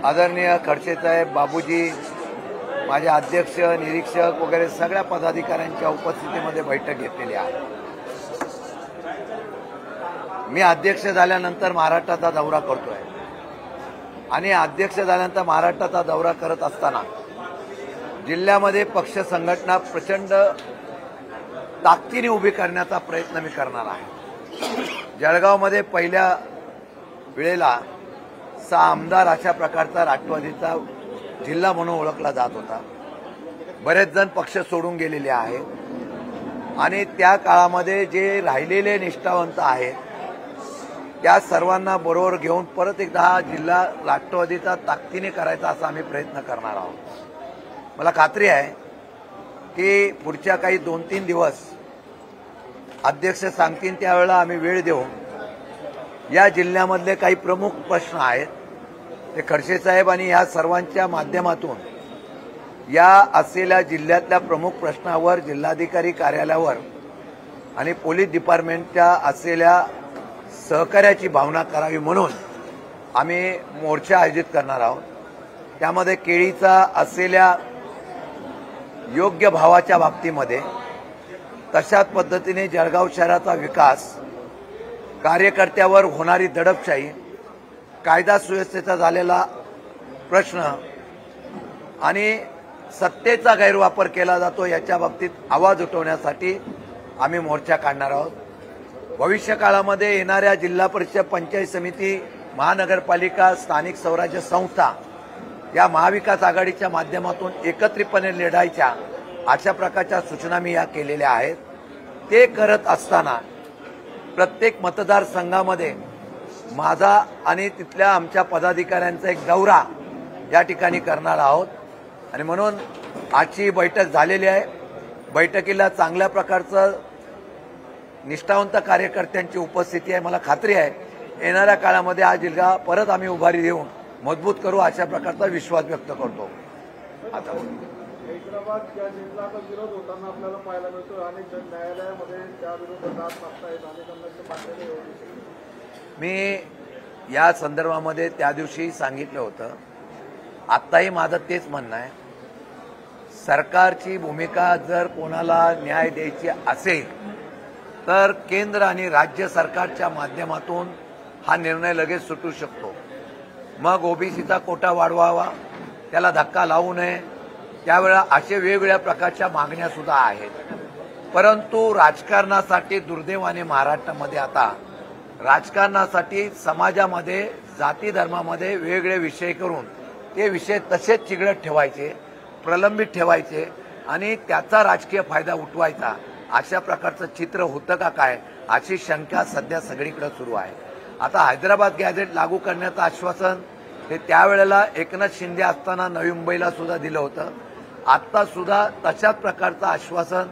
आदरणीय खडसे साहेब, बाबूजी, माझे अध्यक्ष, निरीक्षक वगैरे सगळ्या पदाधिकाऱ्यांच्या उपस्थितीमध्ये बैठक घेतलेली आहे। मी अध्यक्ष झाल्यानंतर महाराष्ट्राचा दौरा करतोय आणि अध्यक्ष झाल्यानंतर महाराष्ट्राचा दौरा करत असताना जिल्ह्यामध्ये पक्ष संघटना प्रचंड ताकदीने उभी करण्याचा प्रयत्न मी करणार आहे। जळगावमध्ये पहिल्या वेळेला 6 आमदार अशा प्रकारचा राष्ट्रवादीचा जिल्हा म्हणून ओळखला जात होता। बरेच जण पक्ष सोडून गेलेले आहेत आणि त्या काळामध्ये जे राहिलेले निष्ठावंत आहेत त्या सर्वांना बरोबर घेऊन परत एकदा हा जिल्हा राष्ट्रवादीचा ताकदीने करायचा असा आम्ही प्रयत्न करणार आहोत। मला खात्री आहे की पुढच्या काही 2-3 दिवस अध्यक्ष सांगतील त्यावेळेला आम्ही वेळ देऊ। या जिल्ह्यामधले काही प्रमुख प्रश्न आहेत ते खडसे साहेब आणि या सर्वांच्या माध्यमातून या असलेल्या जिल्ह्यातल्या प्रमुख प्रश्नावर जिल्हाधिकारी कार्यालयावर आणि पोलीस डिपार्टमेंटच्या असलेल्या सहकार्याची भावना करावी म्हणून आम्ही मोर्चा आयोजित करणार आहोत। त्यामध्ये केळीचा असलेल्या योग्य भावाच्या बाबतीमध्ये तशाच पद्धतीने जळगाव शहराचा विकास, कार्यकर्त्यावर होणारी दडपशाही, कायदा सुव्यवस्थेचा झालेला प्रश्न आणि सत्तेचा गैरवापर केला जातो याच्या बाबतीत आवाज उठवण्यासाठी आम्ही मोर्चा काढणार आहोत। भविष्य काळामध्ये येणाऱ्या जिल्हा परिषद, पंचायत समिती, महानगरपालिका, स्थानिक स्वराज्य संस्था या महाविकास आघाडीच्या माध्यमातून एकत्रितपणे लढायच्या अशा प्रकारच्या सूचना मी या केलेल्या आहेत। ते करत असताना प्रत्येक मतदारसंघामध्ये माझा आणि तिथल्या आमच्या पदाधिकाऱ्यांचा एक दौरा या ठिकाणी करणार आहोत आणि म्हणून आजची बैठक झालेली आहे। बैठकीला चांगल्या प्रकारचं निष्ठावंत कार्यकर्त्यांची उपस्थिती आहे। मला खात्री आहे येणाऱ्या काळामध्ये हा जिल्हा परत आम्ही उभारी देऊन मजबूत करू अशा प्रकारचा विश्वास व्यक्त करतो। आता हैदराबाद या जिल्ह्याचा विरोध होताना आपल्याला पाहायला मिळतो। अनेक जण न्यायालयामध्ये त्या विरोधात दाद मागतायत, अनेकांना पाठवले होते। मी या संदर्भामध्ये त्या दिवशी सांगितलं होतं, आत्ताही माझं तेच म्हणणं आहे, सरकारची भूमिका जर कोणाला न्याय द्यायची असेल तर केंद्र आणि राज्य सरकारच्या माध्यमातून हा निर्णय लगेच सुटू शकतो। मग ओबीसीचा कोटा वाढवावा, त्याला धक्का लावू नये, त्यावेळेला असे वेगवेगळ्या प्रकारच्या मागण्या सुद्धा आहेत। परंतु राजकारणासाठी दुर्दैवाने महाराष्ट्रामध्ये आता राजकारणासाठी समाजामध्ये, जाती धर्मामध्ये वेगवेगळे विषय करून ते विषय तसेच चिघळत ठेवायचे, प्रलंबित ठेवायचे आणि त्याचा राजकीय फायदा उठवायचा, अशा प्रकारचं चित्र होतं का काय अशी शंका सध्या सगळीकडे सुरू आहे। आता हैदराबाद गॅझेट लागू करण्याचं आश्वासन हे त्यावेळेला एकनाथ शिंदे असताना नवी मुंबईला सुद्धा दिलं होतं। आता सुद्धा तशाच प्रकारचं आश्वासन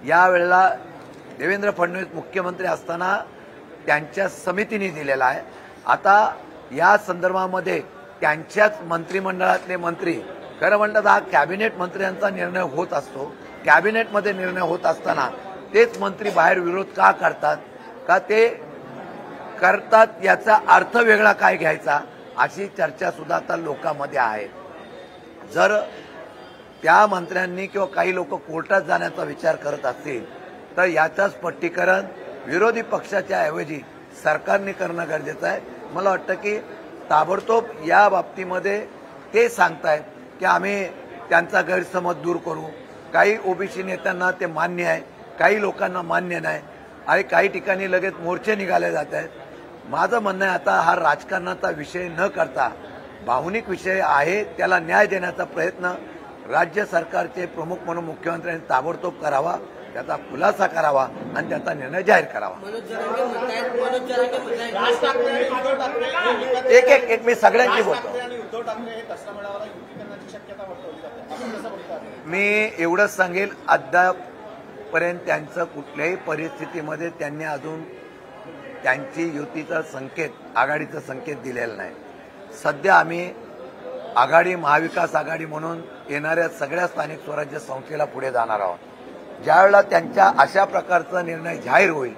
यावेळेला देवेंद्र फडणवीस मुख्यमंत्री असताना त्यांच्या समितीने दिलेला आहे। आता या संदर्भामध्ये त्यांच्याच मंत्रिमंडळातले मंत्री, खरं म्हणतात हा कॅबिनेट मंत्र्यांचा निर्णय होत असतो, कॅबिनेटमध्ये निर्णय होत असताना तेच मंत्री बाहेर विरोध का करतात, का ते करतात याचा अर्थ वेगळा काय घ्यायचा अशी चर्चा सुद्धा आता लोकांमध्ये आहे। जर त्या मंत्र्यांनी किंवा काही लोक कोर्टात जाण्याचा विचार करत असतील तर याचं स्पष्टीकरण विरोधी पक्षाच्या ऐवजी सरकारने करणं गरजेचं आहे। मला वाटतं की ताबडतोब या बाबतीमध्ये ते सांगतायत की आम्ही त्यांचा गैरसमज दूर करू। काही ओबीसी नेत्यांना ते मान्य आहे, काही लोकांना मान्य नाही आणि काही ठिकाणी लगेच मोर्चे निघाले जात आहेत। माझं म्हणणं आहे आता हा राजकारणाचा विषय न करता भावनिक विषय आहे, त्याला न्याय देण्याचा प्रयत्न राज्य सरकारचे प्रमुख म्हणून मुख्यमंत्र्यांनी ताबडतोब करावा, त्याचा खुलासा करावा आणि त्याचा निर्णय जाहीर करावा। एक मी सगळ्यांची बोलतो। मी एवढंच सांगेल, अद्यापपर्यंत त्यांचं कुठल्याही परिस्थितीमध्ये त्यांनी अजून त्यांची युतीचा संकेत, आघाडीचा संकेत दिलेला नाही। सध्या आम्ही आघाडी, महाविकास आघाडी म्हणून येणाऱ्या सगळ्या स्थानिक स्वराज्य संस्थेला पुढे जाणार आहोत। ज्यावेळेला त्यांच्या अशा प्रकारचा निर्णय जाहीर होईल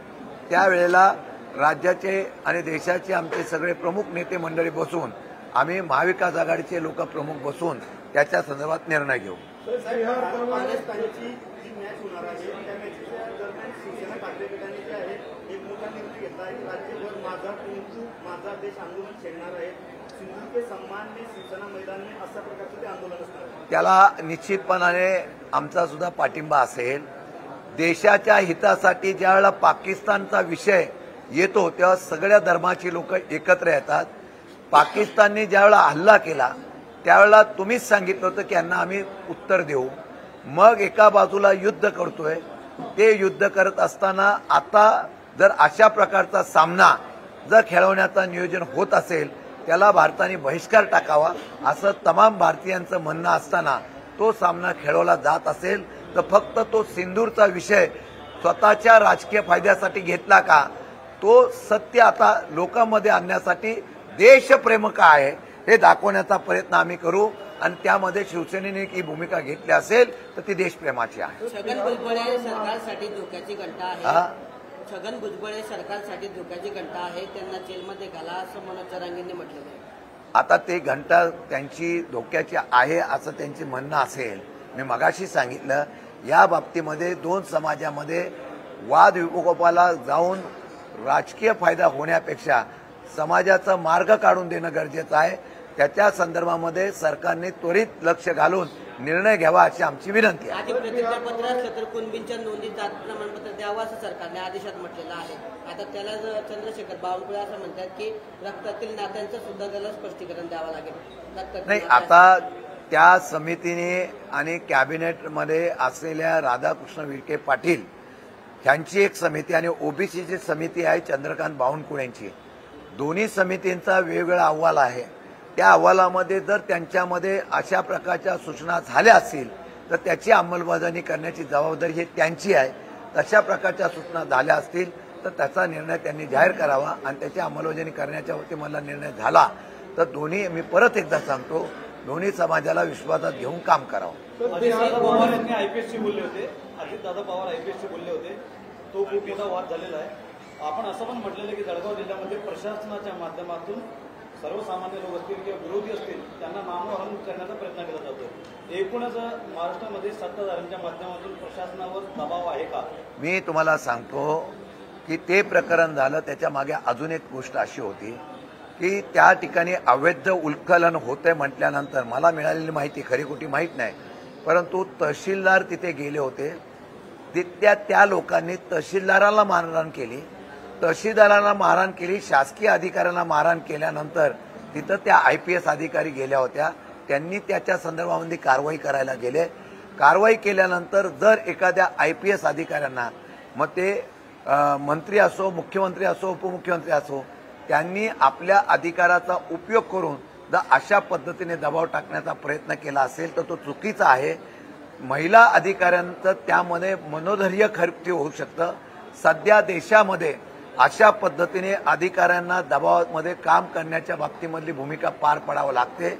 त्यावेळेला राज्याचे आणि देशाचे आमचे सगळे प्रमुख नेते मंडळी बसून आम्ही महाविकास आघाडीचे लोक प्रमुख बसून त्याच्या संदर्भात निर्णय घेऊ. पाकिस्तानची जी मॅच होणार आहे त्या मॅचच्या दरम्यान शिवसेना ठाकरे गटाने जे आहे एक मोठा निर्णय घेतला आहे की राज्यभर माझा कुंकू माझा देश आंदोलन छेडणार आहे. सिंधू के सम्मान में शिवसेना मैदान में अशा प्रकारचं ते आंदोलन असणार आहे. त्याला निश्चितपणाने आमचा सुद्धा पाठिंबा असेल. देशाच्या हितासाठी ज्यावेळेला पाकिस्तानचा विषय येतो तेव्हा सगळ्या धर्माची लोक एकत्र येतात. पाकिस्तानने ज्यावेळेला हल्ला केला त्यावेळेला तुम्हीच सांगितलं होतं की यांना आम्ही उत्तर देऊ. मग एका बाजूला युद्ध करतोय. ते युद्ध करत असताना आता जर अशा प्रकारचा सामना जर खेळवण्याचं नियोजन होत असेल त्याला भारताने बहिष्कार टाकावा असं तमाम भारतीयांचं म्हणणं असताना तो सामना खेळवला जात असेल तर फक्त तो सिंदूरचा विषय स्वतःच्या राजकीय फायद्यासाठी घेतला का, तो सत्य आता लोकांमध्ये आणण्यासाठी देशप्रेम काय आहे हे दाखवण्याचा प्रयत्न आम्ही करू आणि त्यामध्ये शिवसेनेने ही भूमिका घेतली असेल तर ती देशप्रेमाची आहे. छगन भुजबळ सरकारसाठी धोक्याची घंटा आहे. छगन भुजबळ सरकारसाठी धोक्याची घंटा आहे. त्यांना जेलमध्ये घाला असं मनोज जरांगेंनी म्हटलं आहे. आता ते घंटा त्यांची धोक्याची आहे असं त्यांचे म्हणणं असेल. मी मगाशी सांगितलं या बाबतीमध्ये दोन समाजामध्ये वाद विकोपाला जाऊन राजकीय फायदा होण्यापेक्षा समाजाचा मार्ग काढून देणं गरजेचं आहे. त्याच्या संदर्भामध्ये सरकारने त्वरित लक्ष घालून निर्णय घ्यावा अशी आमची विनंती आहे. आधी प्रतिज्ञापत्र असलं तर कुणबींच्या नोंदीत जात प्रमाणपत्र द्यावं असं सरकारने आदेशात म्हटलेलं आहे. आता त्याला चंद्रशेखर बावनकुळे असं म्हणतात की रक्तातील नात्यांचं सुद्धा त्याला स्पष्टीकरण द्यावं लागेल. नाही, आता त्या समितीने आणि कॅबिनेटमध्ये असलेल्या राधाकृष्ण विखे पाटील यांची एक समिती आणि ओबीसीची समिती आहे चंद्रकांत बावनकुळेंची. दोन्ही समितींचा वेगवेगळा अहवाल आहे. त्या अहवालामध्ये जर त्यांच्यामध्ये अशा प्रकारच्या सूचना झाल्या असतील तर त्याची अंमलबजावणी करण्याची जबाबदारी ही त्यांची आहे. तशा प्रकारच्या सूचना झाल्या असतील तर त्याचा निर्णय त्यांनी जाहीर करावा आणि त्याची अंमलबजावणी करण्याच्या वरती मला निर्णय झाला तर दोन्ही, मी परत एकदा सांगतो, दोन्ही समाजाला विश्वासात घेऊन काम करावं. अजितदादा पवार यांनी आयपीएसशी बोलले होते. अजितदादा पवार आयपीएसशी बोलले होते. तो खूप मोठा वाद झालेला आहे. आपण असं पण म्हटलेलं की जळगाव जिल्ह्यामध्ये प्रशासनाच्या माध्यमातून सर्वसामान्य लोक असतील किंवा विरोधी असतील त्यांना नामोहरण करण्याचा प्रयत्न केला जातो. एकूणच महाराष्ट्रामध्ये सत्ताधाऱ्यांच्या माध्यमातून प्रशासनावर दबाव आहे का? मी तुम्हाला सांगतो की ते प्रकरण झालं त्याच्या मागे अजून एक गोष्ट अशी होती की त्या ठिकाणी अवैध उत्खनन होते म्हटल्यानंतर मला मिळालेली माहिती खरी खोटी माहीत नाही, परंतु तहसीलदार तिथे गेले होते. तिथल्या त्या लोकांनी तहसीलदाराला मारहाण केली. तहसीलदारांना मारहाण केली. शासकीय अधिकाऱ्यांना मारहाण केल्यानंतर तिथं त्या आयपीएस अधिकारी गेल्या होत्या. त्यांनी त्याच्या संदर्भामध्ये कारवाई करायला गेले. कारवाई केल्यानंतर जर एखाद्या आयपीएस अधिकाऱ्यांना, मग ते मंत्री असो, मुख्यमंत्री असो, उपमुख्यमंत्री असो, त्यांनी आपल्या अधिकाराचा उपयोग करून जर अशा पद्धतीने दबाव टाकण्याचा प्रयत्न केला असेल तर तो चुकीचा आहे. महिला अधिकाऱ्यांचं त्यामध्ये मनोधैर्य खर्ची होऊ शकतं. सध्या देशामध्ये अशा पद्धतीने अधिकाऱ्यांना दबावामध्ये काम करण्याच्या बाबतीमधली भूमिका पार पाडावं लागते.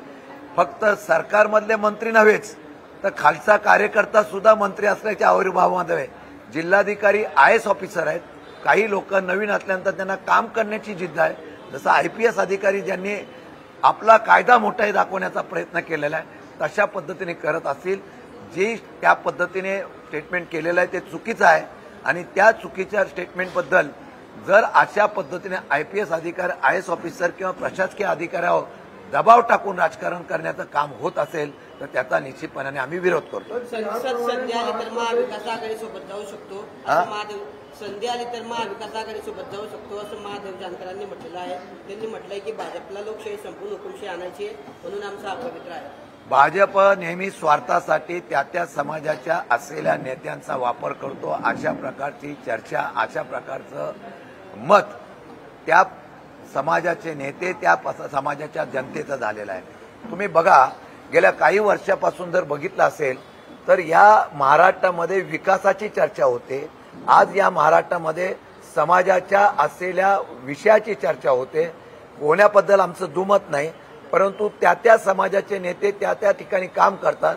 फक्त सरकारमधले मंत्री नव्हेच तर खालचा कार्यकर्ता सुद्धा मंत्री असल्याच्या आविर्भावामध्ये जिल्हाधिकारी आयएस ऑफिसर आहेत. काही लोक नवीन असल्यानंतर त्यांना काम करण्याची जिद्द आहे. जसं आयपीएस अधिकारी ज्यांनी आपला कायदा मोठाही दाखवण्याचा प्रयत्न केलेला आहे तशा पद्धतीने करत असतील. जे त्या पद्धतीने स्टेटमेंट केलेलं आहे ते चुकीचं आहे आणि त्या चुकीच्या स्टेटमेंटबद्दल जर अशा पद्धतीने आयपीएस अधिकारी, आयएस ऑफिसर किंवा प्रशासकीय अधिकाऱ्यावर दबाव टाकून राजकारण करण्याचं काम होत असेल तर त्याचा निश्चितपणाने आम्ही विरोध करतो. संधी आली तर महाविकास आघाडीसोबत जाऊ शकतो असं महादेव संधी आली तर महाविकास आघाडीसोबत जाऊ शकतो असं महादेव जानकरांनी म्हटलेलं आहे. त्यांनी म्हटलंय की भाजपला लोकशाही संपूर्ण हुकुमशाही आणायची म्हणून आमचा अपवित्र आहे. भाजप नेहमी स्वार्थासाठी त्या समाजाच्या असलेल्या नेत्यांचा वापर करतो. अशा प्रकारची चर्चा, अशा प्रकारचं मत त्या समाजाचे नेते, त्या समाजाच्या जनतेचं झालेलं आहे. तुम्ही बघा, गेल्या काही वर्षापासून जर बघितलं असेल तर या महाराष्ट्रामध्ये विकासाची चर्चा होते. आज या महाराष्ट्रामध्ये समाजाच्या असलेल्या विषयाची चर्चा होते. होण्याबद्दल आमचं दुमत नाही, परंतु त्या समाजाचे नेते त्या ठिकाणी काम करतात.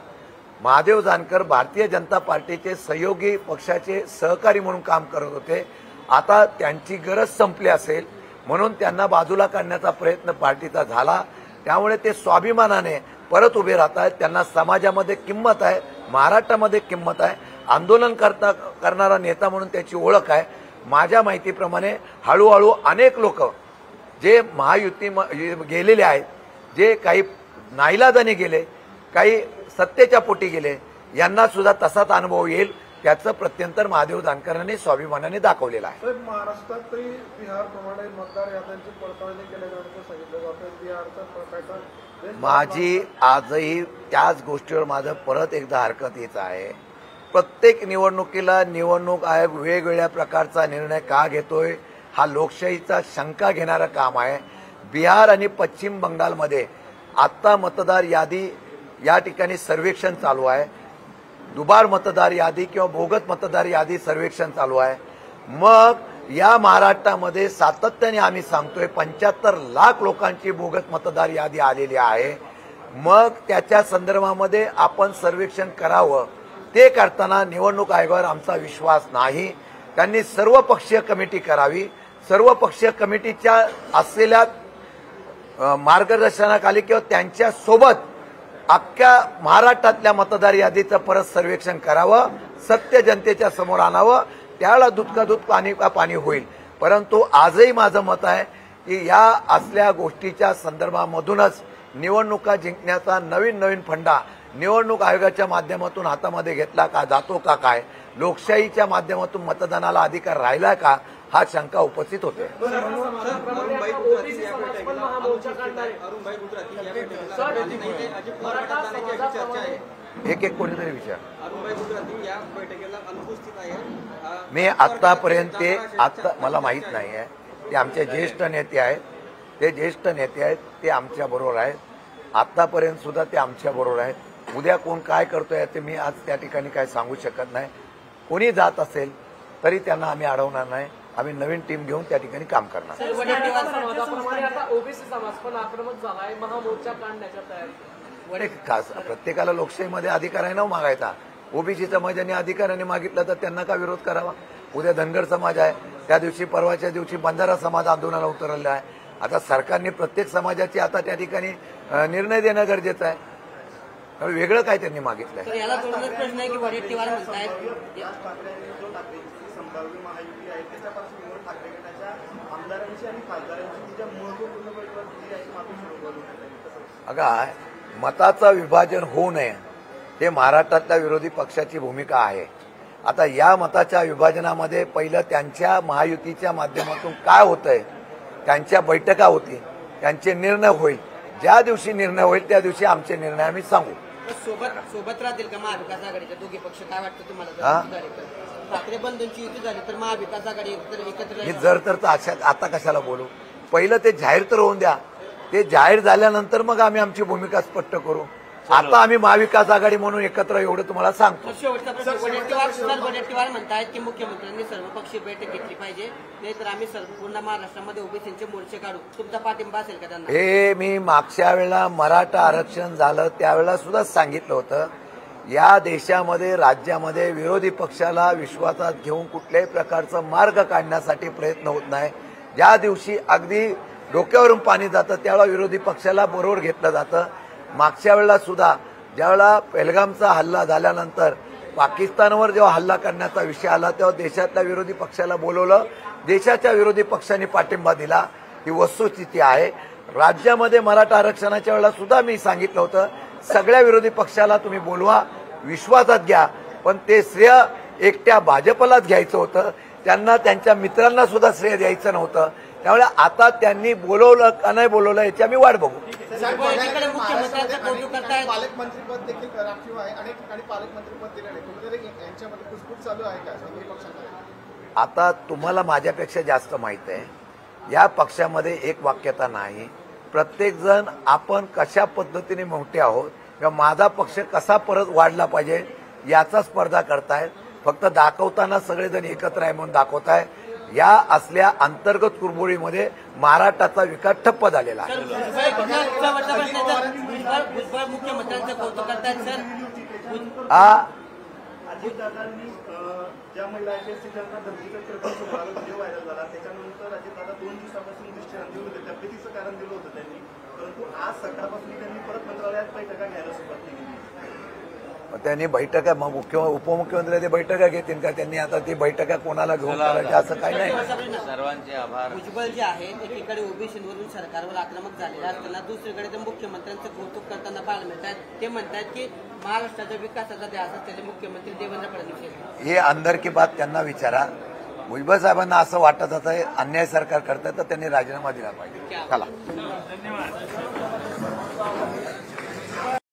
महादेव जानकर भारतीय जनता पार्टीचे सहयोगी पक्षाचे सहकारी म्हणून काम करत होते. आता त्यांची गरज संपली असेल म्हणून त्यांना बाजूला काढण्याचा प्रयत्न पार्टीचा झाला, त्यामुळे ते स्वाभिमानाने परत उभे राहत आहेत. त्यांना समाजामध्ये किंमत आहे, महाराष्ट्रामध्ये किंमत आहे, आंदोलन करणारा नेता म्हणून त्याची ओळख आहे. माझ्या माहितीप्रमाणे हळूहळू अनेक लोक जे महायुती गेलेले आहेत, जे काही नाईलाजाने गेले, काही सत्तेच्या पोटी गेले, यांना सुद्धा तसाच अनुभव येईल, त्याचं प्रत्यंतर महादेव जानकरांनी स्वाभिमानाने दाखवलेलं आहे. साहेब, महाराष्ट्रातही बिहारप्रमाणे मतदार याद्यांची पडताळणी केल्याचं सांगितलं जातं. बिहारचा पॅटर्न माझी आजही त्याच गोष्टीवर माझं परत एकदा हरकत येत आहे. प्रत्येक निवडणुकीला निवडणूक आयोग वेगवेगळ्या प्रकारचा निर्णय का घेतोय, हा लोकशाहीचा शंका घेणारं काम आहे. बिहार आणि पश्चिम बंगालमध्ये आत्ता मतदार यादी या ठिकाणी सर्वेक्षण चालू आहे. दुबार मतदार यादी किंवा बोगस मतदार यादी सर्वेक्षण चालू आहे. मग या महाराष्ट्रामध्ये सातत्याने आम्ही सांगतोय 75 लाख लोकांची बोगस मतदार यादी आलेली आहे. मग त्याच्या संदर्भामध्ये आपण सर्वेक्षण करावं. ते करताना निवडणूक आयोगावर आमचा विश्वास नाही. त्यांनी सर्वपक्षीय कमिटी करावी. सर्वपक्षीय कमिटीच्या असलेल्या मार्गदर्शनाखाली किंवा त्यांच्या सोबत अख्ख्या महाराष्ट्रातल्या मतदार यादीचं परत सर्वेक्षण करावं, सत्य जनतेच्या समोर आणावं. त्यावेळेला दूध का दूध पाणी का पाणी होईल. परंतु आजही माझं मत आहे की या असल्या गोष्टीच्या संदर्भामधूनच निवडणुका जिंकण्याचा नवीन फंडा निवडणूक आयोगाच्या माध्यमातून हातामध्ये घेतला का, जातो का काय, लोकशाहीच्या माध्यमातून मतदानाला अधिकार राहिला का, हा शंका उपस्थित होते. एक एक कोणीतरी विचार. मी आतापर्यंत मला माहित नाही आहे. ते आमचे ज्येष्ठ नेते आहेत, ते आमच्या बरोबर आहेत. आतापर्यंत सुद्धा ते आमच्या बरोबर आहेत. उद्या कोण काय करतोय ते मी आज त्या ठिकाणी काय सांगू शकत नाही. कोणी जात असेल तरी त्यांना आम्ही अडवणार नाही. आम्ही नवीन टीम घेऊन त्या ठिकाणी काम करणार. ओबीसी समाज पण आक्रमक झालाय, महामोर्चा काढण्याच्या तयारी. खास प्रत्येकाला लोकशाहीमध्ये अधिकार आहे ना मागायचा. ओबीसी समाजाने अधिकाराने मागितलं तर त्यांना का विरोध करावा. उद्या धनगर समाज आहे, त्या दिवशी परवाच्या दिवशी बंजारा समाज आंदोलनाला उतरलेला आहे. आता सरकारने प्रत्येक समाजाची आता त्या ठिकाणी निर्णय देणं गरजेचं आहे. वेगळं काय त्यांनी मागितलंय. संभाव्य महायुती आहे त्याच्यापासून उद्धव ठाकरे गटाच्या आमदारांची आणि खासदारांची ज्या महत्वपूर्ण बैठक दिली अशी माफी सुरू. अगा, मताचं विभाजन होऊ नये हे महाराष्ट्रातल्या विरोधी पक्षाची भूमिका आहे. आता या मताच्या विभाजनामध्ये पहिलं त्यांच्या महायुतीच्या माध्यमातून काय होतंय, त्यांच्या बैठका होती, त्यांचे निर्णय होईल. ज्या दिवशी निर्णय होईल त्या दिवशी आमचे निर्णय आम्ही सांगू. सोबत राहतील का महाविकास आघाडीच्या दोघी पक्ष, काय वाटतं तुम्हाला? ठाकरे बंधूंची युती झाली तर महाविकास आघाडी एकत्र जर तर आता कशाला बोलू. पहिलं ते जाहीर तर होऊन द्या. ते जाहीर झाल्यानंतर मग आम्ही आमची भूमिका स्पष्ट करू. आता आम्ही महाविकास आघाडी म्हणून एकत्र एवढं तुम्हाला सांगतो. शेवटचा प्रश्न, वडेट्टीवार म्हणतायत की मुख्यमंत्र्यांनी सर्वपक्षीय बैठक घेतली पाहिजे, नाही तर आम्ही पूर्ण महाराष्ट्रामध्ये ओबीसीचे मोर्चे काढू. तुमचा पाठिंबा असेल का त्यांना? हे मी मागच्या वेळेला मराठा आरक्षण झालं त्यावेळेला सुद्धा सांगितलं होतं. या देशामध्ये राज्यामध्ये विरोधी पक्षाला विश्वासात घेऊन कुठल्याही प्रकारचा मार्ग काढण्यासाठी प्रयत्न होत नाही. ज्या दिवशी अगदी डोक्यावरून पाणी जातं त्यावेळेला विरोधी पक्षाला बरोबर घेतलं जातं. मागच्या वेळेला सुद्धा ज्यावेळेला पेहलगामचा हल्ला झाल्यानंतर पाकिस्तानवर जेव्हा हल्ला करण्याचा विषय आला तेव्हा देशातल्या विरोधी पक्षाला बोलवलं. देशाच्या विरोधी पक्षांनी पाठिंबा दिला. ही वस्तुस्थिती आहे. राज्यामध्ये मराठा आरक्षणाच्या वेळेला सुद्धा मी सांगितलं होतं सगळ्या विरोधी पक्षाला तुम्ही बोलवा, विश्वासात घ्या, पण ते श्रेय एकट्या भाजपलाच घ्यायचं होतं. त्यांना त्यांच्या मित्रांना सुद्धा श्रेय द्यायचं नव्हतं. त्यामुळे आता त्यांनी बोलवलं का नाही बोलवलं याची आम्ही वाट बघू. पालकमंत्रीपद देखील राखीव आहे, अनेक ठिकाणी पालकमंत्रीपद दिले नाही. कुठेतरी यांच्यामध्ये कुसबूस चालू आहे का दोन्ही पक्षांमध्ये? आता तुम्हाला माझ्यापेक्षा जास्त माहित आहे. या पक्षामध्ये एक वाक्यता नाही. प्रत्येक जण आपण कशा पद्धतीने मोठे आहोत किंवा माझा पक्ष कसा परत वाढला पाहिजे याचा स्पर्धा करतायत. फक्त दाखवताना सगळेजण एकत्र आहे म्हणून दाखवताय. या असल्या अंतर्गत कुरबुरीमध्ये महाराष्ट्राचा विकास ठप्प झालेला आहे. अजितदादांनी ज्या महिला IPSC ज्यांना धमकीचं प्रकरण समोर आलं, व्हिडिओ व्हायरल झाला, त्याच्यानंतर अजितदादा 2 दिवसापासून विश्रांती होते, तब्येतीचं कारण दिलं होतं त्यांनी, परंतु आज सकाळपासून त्यांनी परत मंत्रालयात बैठका घ्यायला सुरुवात केली. त्यांनी बैठका मग उपमुख्यमंत्री ते बैठका घेतील का? त्यांनी आता ती बैठका कोणाला घेऊन करायची असं काही नाही. सर्वांचे आभार. भुजबळ जे आहेत एकीकडे ओबीसीवरून सरकारवर आक्रमक झालेला असताना दुसरीकडे तर मुख्यमंत्र्यांचं कौतुक करताना पाहायला मिळतात. ते म्हणतात की महाराष्ट्राच्या विकासाचा ध्यास असलेले मुख्यमंत्री देवेंद्र फडणवीस आहेत. हे अंदर की बात त्यांना विचारा. भुजबळ साहेबांना असं वाटत होतं अन्याय सरकार करतात तर त्यांनी राजीनामा दिला पाहिजे. चला.